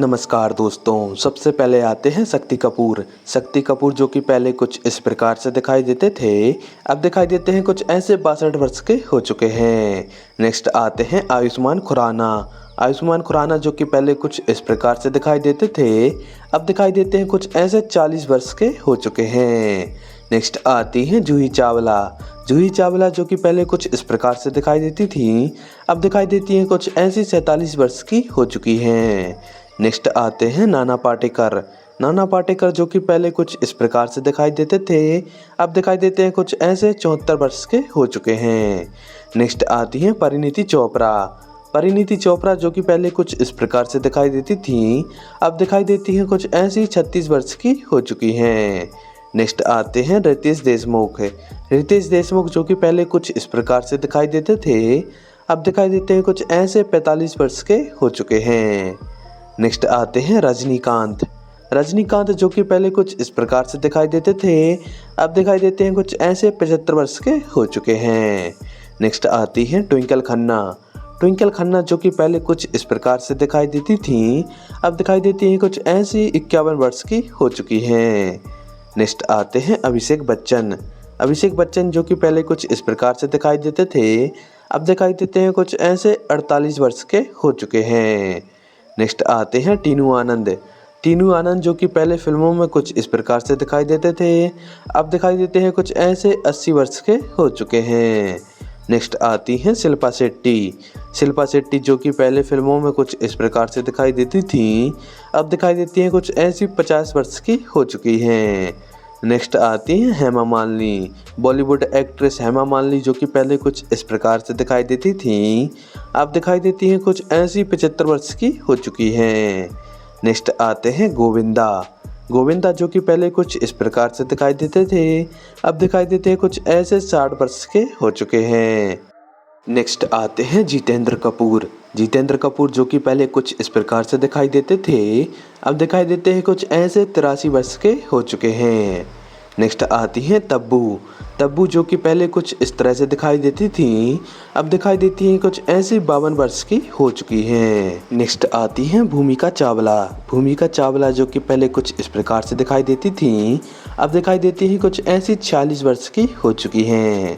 नमस्कार दोस्तों, सबसे पहले आते हैं शक्ति कपूर। शक्ति कपूर जो कि पहले कुछ इस प्रकार से दिखाई देते थे, अब दिखाई देते हैं कुछ ऐसे 62 वर्ष के हो चुके हैं। नेक्स्ट आते हैं आयुष्मान खुराना। आयुष्मान खुराना जो कि पहले कुछ इस प्रकार से दिखाई देते थे, अब दिखाई देते हैं कुछ ऐसे 40 वर्ष के हो चुके हैं। नेक्स्ट आती हैं जूही चावला। जूही चावला जो कि पहले कुछ इस प्रकार से दिखाई देती थी, अब दिखाई देती हैं कुछ ऐसी 47 वर्ष की हो चुकी हैं। नेक्स्ट आते हैं नाना पाटेकर। नाना पाटेकर जो कि पहले कुछ इस प्रकार से दिखाई देते थे, अब दिखाई देते हैं कुछ ऐसे 74 वर्ष के हो चुके हैं। नेक्स्ट आती हैं परिणीति चोपड़ा। परिणीति चोपड़ा जो कि पहले कुछ इस प्रकार से दिखाई देती थी, अब दिखाई देती हैं कुछ ऐसी 36 वर्ष की हो चुकी हैं। नेक्स्ट आते हैं रितेश देशमुख। रितेश देशमुख जो कि पहले कुछ इस प्रकार से दिखाई देते थे, अब दिखाई देते हैं कुछ ऐसे 45 वर्ष के हो चुके हैं। नेक्स्ट आते हैं रजनीकांत। रजनीकांत जो कि पहले कुछ इस प्रकार से दिखाई देते थे, अब दिखाई देते हैं कुछ ऐसे 75 वर्ष के हो चुके हैं। नेक्स्ट आती है ट्विंकल खन्ना। ट्विंकल खन्ना जो कि पहले कुछ इस प्रकार से दिखाई देती थी, अब दिखाई देती हैं कुछ ऐसी 51 वर्ष की हो चुकी हैं। नेक्स्ट आते हैं अभिषेक बच्चन। अभिषेक बच्चन जो कि पहले कुछ इस प्रकार से दिखाई देते थे, अब दिखाई देते हैं कुछ ऐसे 48 वर्ष के हो चुके हैं। नेक्स्ट आते हैं टीनू आनंद। टीनू आनंद जो कि पहले फिल्मों में कुछ इस प्रकार से दिखाई देते थे, अब दिखाई देते हैं कुछ ऐसे 80 वर्ष के हो चुके हैं। नेक्स्ट आती हैं शिल्पा शेट्टी। शिल्पा शेट्टी जो कि पहले फिल्मों में कुछ इस प्रकार से दिखाई देती थी, अब दिखाई देती हैं कुछ ऐसी 50 वर्ष की हो चुकी हैं। नेक्स्ट आती हैं हेमा मालिनी। बॉलीवुड एक्ट्रेस हेमा मालिनी जो कि पहले कुछ इस प्रकार से दिखाई देती थी, अब दिखाई देती हैं कुछ ऐसी 75 वर्ष की हो चुकी हैं। नेक्स्ट आते हैं गोविंदा। गोविंदा जो कि पहले कुछ इस प्रकार से दिखाई देते थे, अब दिखाई देते हैं कुछ ऐसे 60 वर्ष के हो चुके हैं। नेक्स्ट आते हैं जितेंद्र कपूर। जितेंद्र कपूर जो कि पहले कुछ इस प्रकार से दिखाई देते थे, अब दिखाई देते हैं कुछ ऐसे 83 वर्ष के हो चुके हैं। नेक्स्ट आती हैं तब्बू। तब्बू जो कि पहले कुछ इस तरह से दिखाई देती थी, अब दिखाई देती हैं कुछ ऐसी 52 वर्ष की हो चुकी हैं। नेक्स्ट आती हैं भूमिका चावला। भूमिका चावला जो कि पहले कुछ इस प्रकार से दिखाई देती थी, अब दिखाई देती हैं कुछ ऐसी 46 वर्ष की हो चुकी हैं।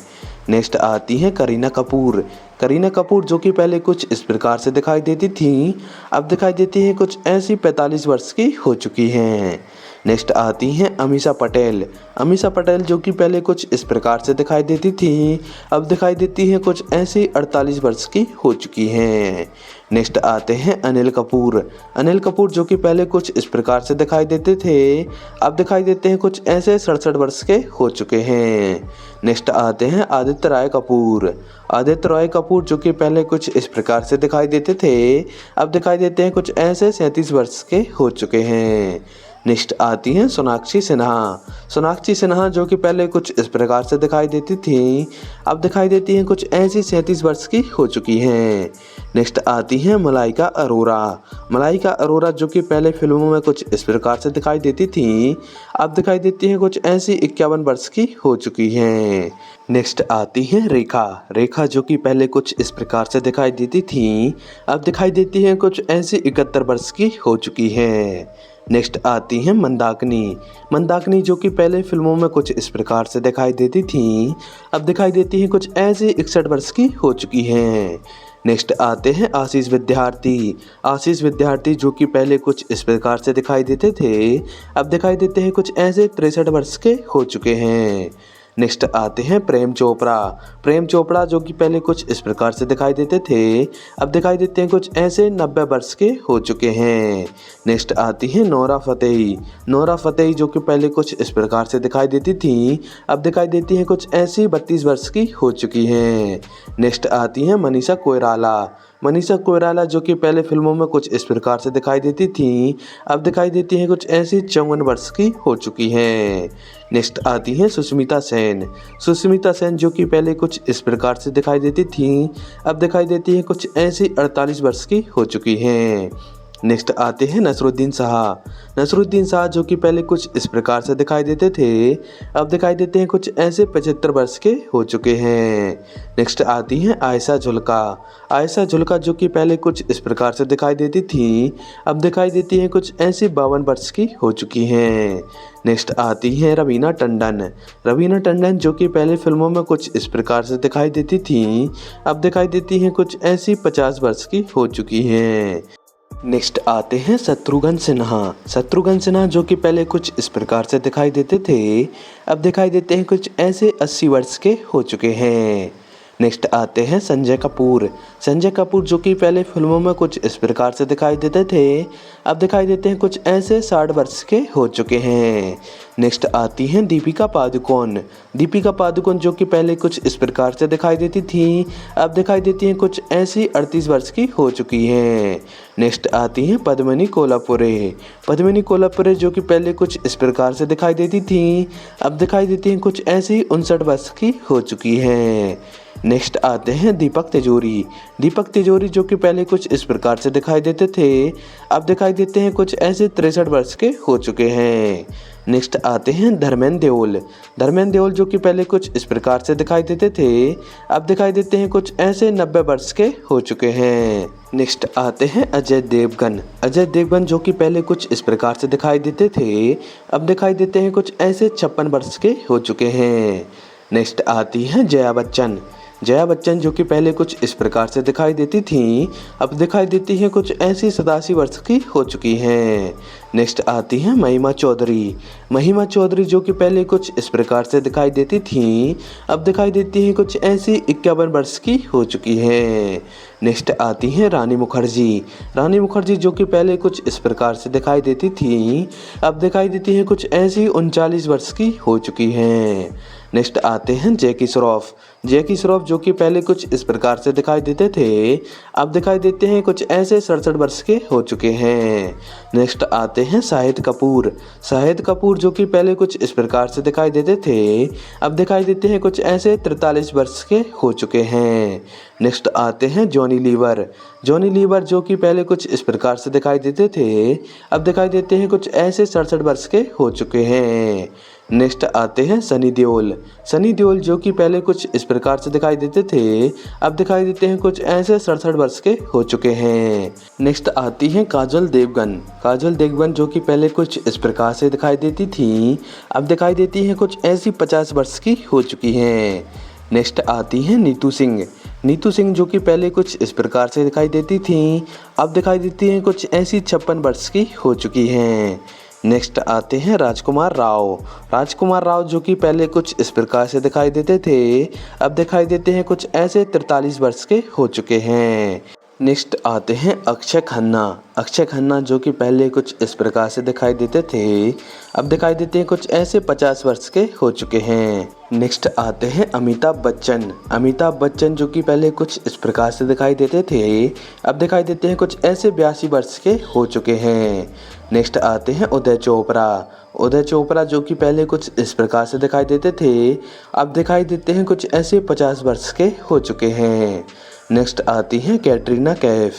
नेक्स्ट आती हैं करीना कपूर। करीना कपूर जो कि पहले कुछ इस प्रकार से दिखाई देती थी, अब दिखाई देती हैं कुछ ऐसी 45 वर्ष की हो चुकी हैं। नेक्स्ट आती हैं अमीषा पटेल। अमीषा पटेल जो कि पहले कुछ इस प्रकार से दिखाई देती थी, अब दिखाई देती हैं कुछ ऐसी 48 वर्ष की हो चुकी हैं। नेक्स्ट आते हैं अनिल कपूर। अनिल कपूर जो कि पहले कुछ इस प्रकार से दिखाई देते थे, अब दिखाई देते हैं कुछ ऐसे 67 वर्ष के हो चुके हैं। नेक्स्ट आते हैं आदित्य राय कपूर। आदित्य राय कपूर जो कि पहले कुछ इस प्रकार से दिखाई देते थे, अब दिखाई देते हैं कुछ ऐसे 37 वर्ष के हो चुके हैं। नेक्स्ट आती हैं सोनाक्षी सिन्हा। सोनाक्षी सिन्हा जो कि पहले कुछ इस प्रकार से दिखाई देती थी, अब दिखाई देती हैं कुछ ऐसी 37 वर्ष की हो चुकी हैं। नेक्स्ट आती हैं मलाइका अरोरा। मलाइका अरोरा जो कि पहले फिल्मों में कुछ इस प्रकार से दिखाई देती थी, अब दिखाई देती हैं कुछ ऐसी 51 वर्ष की हो चुकी हैं। नेक्स्ट आती हैं रेखा। रेखा जो कि पहले कुछ इस प्रकार से दिखाई देती थी, अब दिखाई देती हैं कुछ ऐसी 71 वर्ष की हो चुकी हैं। नेक्स्ट आती हैं मंदाकिनी। मंदाकिनी जो कि पहले फिल्मों में कुछ इस प्रकार से दिखाई देती थी, अब दिखाई देती हैं कुछ ऐसे 61 वर्ष की हो चुकी हैं। नेक्स्ट आते हैं आशीष विद्यार्थी। आशीष विद्यार्थी जो कि पहले कुछ इस प्रकार से दिखाई देते थे, अब दिखाई देते हैं कुछ ऐसे 63 वर्ष के हो चुके हैं। नेक्स्ट आते हैं प्रेम चोपड़ा। प्रेम चोपड़ा जो कि पहले कुछ इस प्रकार से दिखाई देते थे, अब दिखाई देते हैं कुछ ऐसे 90 वर्ष के हो चुके हैं। नेक्स्ट आती है नोरा फतेही। नोरा फतेही जो कि पहले कुछ इस प्रकार से दिखाई देती थी, अब दिखाई देती हैं कुछ ऐसी 32 वर्ष की हो चुकी हैं। नेक्स्ट आती हैं मनीषा कोइराला। मनीषा कोइराला जो कि पहले फिल्मों में कुछ इस प्रकार से दिखाई देती थी, अब दिखाई देती हैं कुछ ऐसी 54 वर्ष की हो चुकी हैं। नेक्स्ट आती हैं सुष्मिता सेन। सुष्मिता सेन जो कि पहले कुछ इस प्रकार से दिखाई देती थी, अब दिखाई देती हैं कुछ ऐसी 48 वर्ष की हो चुकी हैं। नेक्स्ट आते हैं नसरुद्दीन शाह। नसरुद्दीन शाह जो कि पहले कुछ इस प्रकार से दिखाई देते थे, अब दिखाई देते हैं कुछ ऐसे 75 वर्ष के हो चुके हैं। नेक्स्ट आती हैं आयशा जुल्का। आयशा जुल्का जो कि पहले कुछ इस प्रकार से दिखाई देती थी, अब दिखाई देती हैं कुछ ऐसे 52 वर्ष की हो चुकी हैं। नेक्स्ट आती हैं रवीना टंडन। रवीना टंडन जो कि पहले फिल्मों में कुछ इस प्रकार से दिखाई देती थी, अब दिखाई देती हैं कुछ ऐसी 50 वर्ष की हो चुकी हैं। नेक्स्ट आते हैं शत्रुघ्न सिन्हा। शत्रुघ्न सिन्हा जो कि पहले कुछ इस प्रकार से दिखाई देते थे, अब दिखाई देते हैं कुछ ऐसे 80 वर्ष के हो चुके हैं। नेक्स्ट आते हैं संजय कपूर। संजय कपूर जो कि पहले फिल्मों में कुछ इस प्रकार से दिखाई देते थे, अब दिखाई देते हैं कुछ ऐसे 60 वर्ष के हो चुके हैं। नेक्स्ट आती हैं दीपिका पादुकोण। दीपिका पादुकोण जो कि पहले कुछ इस प्रकार से दिखाई देती थी, अब दिखाई देती हैं कुछ ऐसी 38 वर्ष की हो चुकी हैं। नेक्स्ट आती हैं पद्मिनी कोल्हापुरे। पद्मिनी कोल्हापुरे जो कि पहले कुछ इस प्रकार से दिखाई देती थी, अब दिखाई देती हैं कुछ ऐसी 59 वर्ष की हो चुकी हैं। नेक्स्ट आते हैं दीपक तिजोरी। दीपक तिजोरी जो कि पहले कुछ इस प्रकार से दिखाई देते थे, अब दिखाई देते हैं कुछ ऐसे 63 वर्ष के हो चुके हैं। नेक्स्ट आते हैं धर्मेंद्र देओल। धर्मेंद्र देओल जो कि पहले कुछ इस प्रकार से दिखाई देते थे, अब दिखाई देते हैं कुछ ऐसे 90 वर्ष के हो चुके हैं। नेक्स्ट आते हैं अजय देवगन। अजय देवगन जो कि पहले कुछ इस प्रकार से दिखाई देते थे, अब दिखाई देते हैं कुछ ऐसे 56 वर्ष के हो चुके हैं। नेक्स्ट आती हैं जया बच्चन। जया बच्चन जो कि पहले कुछ इस प्रकार से दिखाई देती थी, अब दिखाई देती हैं कुछ ऐसी 87 वर्ष की हो चुकी हैं। नेक्स्ट आती हैं महिमा चौधरी। महिमा चौधरी जो कि पहले कुछ इस प्रकार से दिखाई देती थी, अब दिखाई देती हैं कुछ ऐसी 51 वर्ष की हो चुकी हैं। नेक्स्ट आती हैं रानी मुखर्जी। रानी मुखर्जी जो कि पहले कुछ इस प्रकार से दिखाई देती थी, अब दिखाई देती हैं कुछ ऐसी 39 वर्ष की हो चुकी हैं। नेक्स्ट आते हैं जैकी श्रॉफ। जैकी श्रॉफ जो कि पहले कुछ इस प्रकार से दिखाई देते थे, अब दिखाई देते हैं कुछ ऐसे 67 वर्ष के हो चुके हैं। नेक्स्ट आते हैं शाहिद कपूर। शाहिद कपूर जो कि पहले कुछ इस प्रकार से दिखाई देते थे, अब दिखाई देते हैं कुछ ऐसे 43 वर्ष के हो चुके हैं। नेक्स्ट आते हैं जॉनी लीवर। जॉनी लीवर जो कि पहले कुछ इस प्रकार से दिखाई देते थे, अब दिखाई देते हैं कुछ ऐसे 67 वर्ष के हो चुके हैं। नेक्स्ट आते हैं सनी देओल। सनी देओल जो कि पहले कुछ इस प्रकार से दिखाई देते थे, अब दिखाई देते हैं कुछ ऐसे 67 वर्ष के हो चुके हैं। नेक्स्ट आती हैं काजल देवगन। काजल देवगन जो कि पहले कुछ इस प्रकार से दिखाई देती थी, अब दिखाई देती हैं कुछ ऐसी 50 वर्ष की हो चुकी हैं। नेक्स्ट आती हैं नीतू सिंह। नीतू सिंह जो कि पहले कुछ इस प्रकार से दिखाई देती थी, अब दिखाई देती हैं कुछ ऐसी 56 वर्ष की हो चुकी हैं। नेक्स्ट आते हैं राजकुमार राव। राजकुमार राव जो कि पहले कुछ इस प्रकार से दिखाई देते थे, अब दिखाई देते हैं कुछ ऐसे 43 वर्ष के हो चुके हैं। नेक्स्ट आते हैं अक्षय खन्ना। अक्षय खन्ना जो कि पहले कुछ इस प्रकार से दिखाई देते थे, अब दिखाई देते हैं कुछ ऐसे 50 वर्ष के हो चुके हैं। नेक्स्ट आते हैं अमिताभ बच्चन। अमिताभ बच्चन जो कि पहले कुछ इस प्रकार से दिखाई देते थे, अब दिखाई देते हैं कुछ ऐसे 82 वर्ष के हो चुके हैं। नेक्स्ट आते हैं उदय चोपड़ा। उदय चोपड़ा जो कि पहले कुछ इस प्रकार से दिखाई देते थे, अब दिखाई देते हैं कुछ ऐसे 50 वर्ष के हो चुके हैं। नेक्स्ट आती हैं कैटरीना कैफ।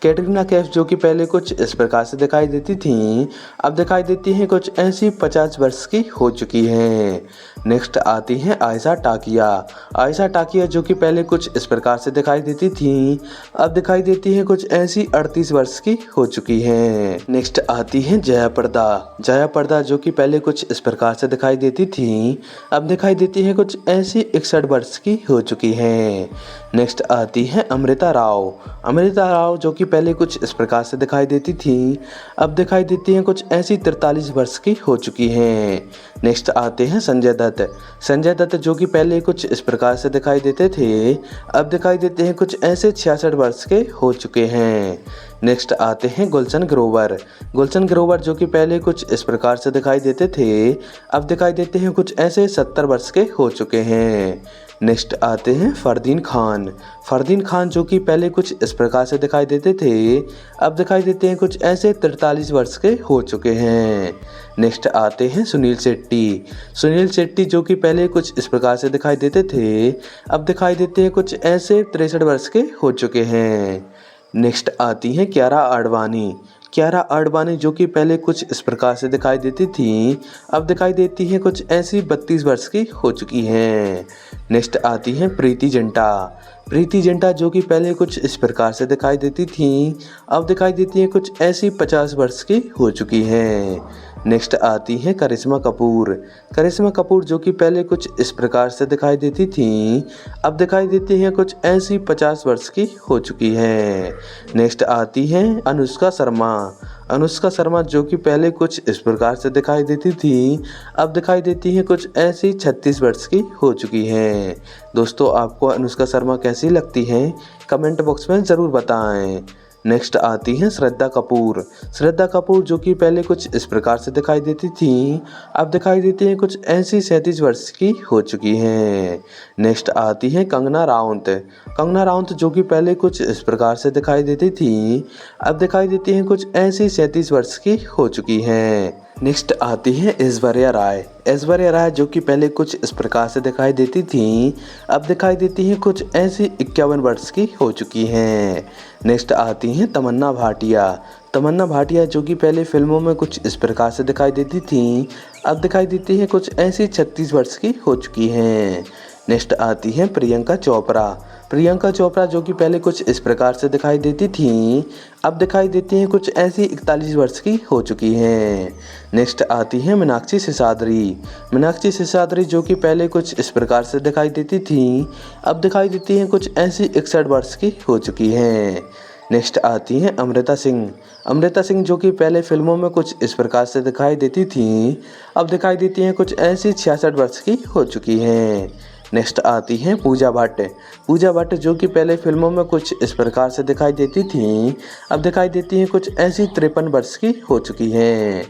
कैटरीना कैफ जो कि पहले कुछ इस प्रकार से दिखाई देती थीं, अब दिखाई देती हैं कुछ ऐसी 50 वर्ष की हो चुकी हैं। नेक्स्ट आती हैं आयशा टाकिया। आयशा टाकिया जो कि पहले कुछ इस प्रकार से दिखाई देती थीं, अब दिखाई देती हैं कुछ ऐसी 38 वर्ष की हो चुकी हैं। नेक्स्ट आती हैं जया प्रदा। जया प्रदा जो कि पहले कुछ इस प्रकार से दिखाई देती थीं, अब दिखाई देती हैं कुछ ऐसी 61 वर्ष की हो चुकी हैं। नेक्स्ट आती हैं अमृता राव। अमृता राव जो कि पहले कुछ इस प्रकार से दिखाई देती थी, अब दिखाई देती हैं कुछ ऐसी 43 वर्ष की हो चुकी हैं। नेक्स्ट आते हैं संजय दत्त। संजय दत्त जो कि पहले कुछ इस प्रकार से दिखाई देते थे, अब दिखाई देते हैं कुछ ऐसे 66 वर्ष के हो चुके हैं। नेक्स्ट आते हैं गुलशन ग्रोवर। गुलशन ग्रोवर जो कि पहले कुछ इस प्रकार से दिखाई देते थे, अब दिखाई देते हैं कुछ ऐसे 70 वर्ष के हो चुके हैं। नेक्स्ट आते हैं फरदीन खान। फरदीन खान जो कि पहले कुछ इस प्रकार से दिखाई देते थे, अब दिखाई देते हैं कुछ ऐसे 43 वर्ष के हो चुके हैं। नेक्स्ट आते हैं सुनील शेट्टी। सुनील शेट्टी जो कि पहले कुछ इस प्रकार से दिखाई देते थे, अब दिखाई देते हैं कुछ ऐसे 63 वर्ष के हो चुके हैं। नेक्स्ट आती हैं कियारा आडवाणी। कियारा आडवाणी जो कि पहले कुछ इस प्रकार से दिखाई देती थी, अब दिखाई देती हैं कुछ ऐसी 32 वर्ष की हो चुकी हैं। नेक्स्ट आती हैं प्रीति जिंटा। प्रीति जिंटा जो कि पहले कुछ इस प्रकार से दिखाई देती थी, अब दिखाई देती हैं कुछ ऐसी 50 वर्ष की हो चुकी हैं। नेक्स्ट आती हैं करिश्मा कपूर। करिश्मा कपूर जो कि पहले कुछ इस प्रकार से दिखाई देती थी, अब दिखाई देती हैं कुछ ऐसी 50 वर्ष की हो चुकी हैं। नेक्स्ट आती हैं अनुष्का शर्मा। अनुष्का शर्मा जो कि पहले कुछ इस प्रकार से दिखाई देती थी, अब दिखाई देती हैं कुछ ऐसी 36 वर्ष की हो चुकी हैं। दोस्तों आपको अनुष्का शर्मा कैसी लगती हैं, कमेंट बॉक्स में ज़रूर बताएं। नेक्स्ट आती हैं श्रद्धा कपूर। श्रद्धा कपूर जो कि पहले कुछ इस प्रकार से दिखाई देती थी, अब दिखाई देती हैं कुछ ऐसी 37 वर्ष की हो चुकी हैं। नेक्स्ट आती हैं कंगना राउत। कंगना राउत जो कि पहले कुछ इस प्रकार से दिखाई देती थी, अब दिखाई देती हैं कुछ ऐसी 37 वर्ष की हो चुकी हैं। नेक्स्ट आती है ऐश्वर्या राय। ऐश्वर्या राय जो कि पहले कुछ इस प्रकार से दिखाई देती थी, अब दिखाई देती हैं कुछ ऐसी 51 वर्ष की हो चुकी हैं। नेक्स्ट आती हैं तमन्ना भाटिया। तमन्ना भाटिया जो कि पहले फिल्मों में कुछ इस प्रकार से दिखाई देती थी, अब दिखाई देती हैं कुछ ऐसी 36 वर्ष की हो चुकी हैं। नेक्स्ट आती हैं प्रियंका चोपड़ा। प्रियंका चोपड़ा जो कि पहले कुछ इस प्रकार से दिखाई देती थी, अब दिखाई देती हैं कुछ ऐसी 41 वर्ष की हो चुकी हैं। नेक्स्ट आती हैं मीनाक्षी सिसाद्री। मीनाक्षी सिसाद्री जो कि पहले कुछ इस प्रकार से दिखाई देती थी, अब दिखाई देती हैं कुछ ऐसी 61 वर्ष की हो चुकी हैं। नेक्स्ट आती हैं अमृता सिंह। अमृता सिंह जो कि पहले फिल्मों में कुछ इस प्रकार से दिखाई देती थी, अब दिखाई देती हैं कुछ ऐसी 66 वर्ष की हो चुकी हैं। नेक्स्ट आती हैं पूजा भट्ट। पूजा भट्ट जो कि पहले फिल्मों में कुछ इस प्रकार से दिखाई देती थी, अब दिखाई देती हैं कुछ ऐसी 53 वर्ष की हो चुकी हैं।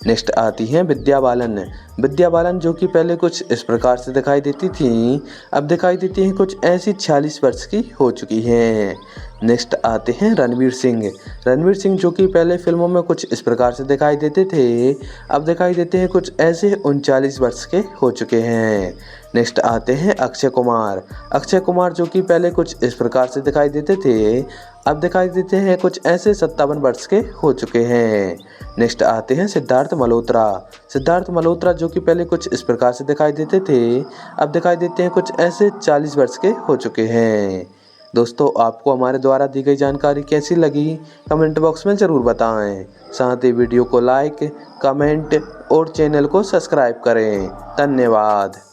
नेक्स्ट आती हैं विद्या बालन। विद्या बालन जो कि पहले कुछ इस प्रकार से दिखाई देती थी, अब दिखाई देती हैं कुछ ऐसी 46 वर्ष की हो चुकी हैं। नेक्स्ट आते हैं रणवीर सिंह। रणवीर सिंह जो कि पहले फिल्मों में कुछ इस प्रकार से दिखाई देते थे, अब दिखाई देते हैं कुछ ऐसे 39 वर्ष के हो चुके हैं। नेक्स्ट आते हैं अक्षय कुमार। अक्षय कुमार जो कि पहले कुछ इस प्रकार से दिखाई देते थे, अब दिखाई देते हैं कुछ ऐसे 57 वर्ष के हो चुके हैं। नेक्स्ट आते हैं सिद्धार्थ मल्होत्रा। सिद्धार्थ मल्होत्रा जो कि पहले कुछ इस प्रकार से दिखाई देते थे, अब दिखाई देते हैं कुछ ऐसे 40 वर्ष के हो चुके हैं। दोस्तों आपको हमारे द्वारा दी गई जानकारी कैसी लगी, कमेंट बॉक्स में ज़रूर बताएं। साथ ही वीडियो को लाइक, कमेंट और चैनल को सब्सक्राइब करें। धन्यवाद।